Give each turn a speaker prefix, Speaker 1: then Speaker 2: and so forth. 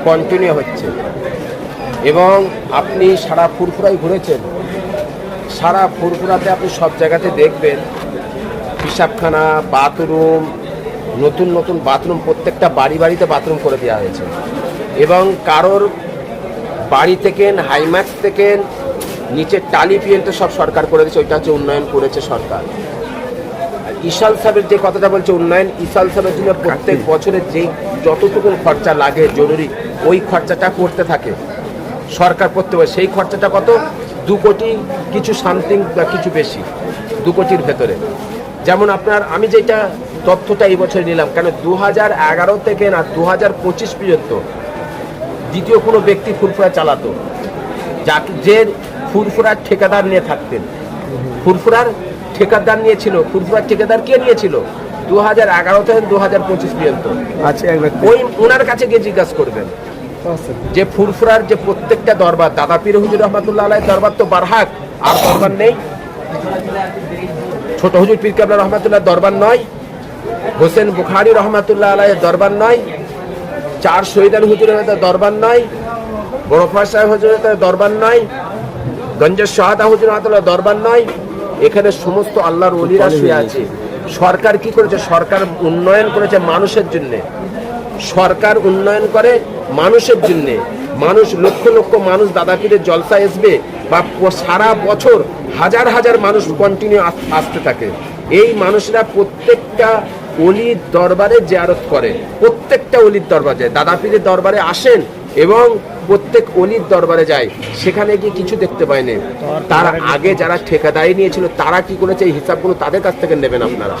Speaker 1: Continue হচ্ছে। এবং আপনি সারা ফুরফুরায় ঘুরেছেন, সারা ফুরফুরাতে আপনি সব জায়গাতে দেখবেন পিশাবখানা, বাথরুম, নতুন নতুন বাথরুম, প্রত্যেকটা বাড়ি বাড়িতে বাথরুম করে দেওয়া হয়েছে। এবং কারোর বাড়ি থেকে হাইম্যাক্স থেকে নিচে টালি পর্যন্ত সব সরকার করে দিয়েছে। ওইটা হচ্ছে উন্নয়ন করেছে সরকার। ইশাল সাহেবের যে কথাটা বলছে উন্নয়ন, ইশাল সাহেবের জন্য প্রত্যেক বছরে যে যতটুকু খরচা লাগে জরুরি, ওই খরচাটা করতে থাকে সরকার প্রত্যেক বছর। সেই খরচাটা কত? 2 কোটি কিছু সামথিং বা কিছু বেশি, 2 কোটির ভেতরে। যেমন আপনার আমি যেটা তথ্যটা এই বছর নিলাম, কেন 2011 থেকে না 2025 পর্যন্ত দ্বিতীয় কোনো ব্যক্তি ফুরফুরা চালাতো, যাকে যে ফুরফুরার ঠিকাদার নিয়ে থাকতেন। ফুরফুরার ঠিকাদার নিয়েছিল, ফুরফুরার ঠিকাদার কে নিয়েছিল 2011 থেকে 2025 পর্যন্ত।
Speaker 2: আচ্ছা,
Speaker 1: ওই ওনার কাছে গিয়ে জিজ্ঞাসা করবেন যে ফুরফুরার যে প্রত্যেকটা দরবার, দাদা পীর হুজুর রহমাতুল্লাহ আলাইহির দরবার তো বারহাক, আর দরবার নেই। ছোট হুজুর পীর কেবলা রহমাতুল্লাহ দরবার নয়, হোসেন বুখারী রহমাতুল্লাহ আলাইহির দরবার নয়, 4 শহীদ আলী হুজুরের দরবার নয়, বড় ফয়েজ সাহেব হুজুরের দরবার নয়, গঞ্জের শাহাদা হুজুর রহমাতুল্লাহ দরবার নয়। এখানে সমস্ত আল্লাহর ওলিরা শুয়ে আছে। সরকার কি করেছে? সরকার উন্নয়ন করেছে মানুষের জন্য। সরকার উন্নয়ন করে মানুষের জন্য। মানুষ লক্ষ লক্ষ মানুষ দাদা পীরের জলসা আসবে, বা সারা বছর হাজার হাজার মানুষ কন্টিনিউ আসতে থাকে। এই মানুষরা প্রত্যেকটা অলির দরবারে জিয়ারত করে, প্রত্যেকটা অলির দরবারে যায়। দাদা পীরের দরবারে আসেন এবং প্রত্যেক অলির দরবারে যায়, সেখানে গিয়ে কিছু দেখতে পায়নি। তার আগে যারা ঠিকাদারি নিয়েছিল তারা কি করেছে, এই হিসাবগুলো তাদের কাছ থেকে নেবেন আপনারা।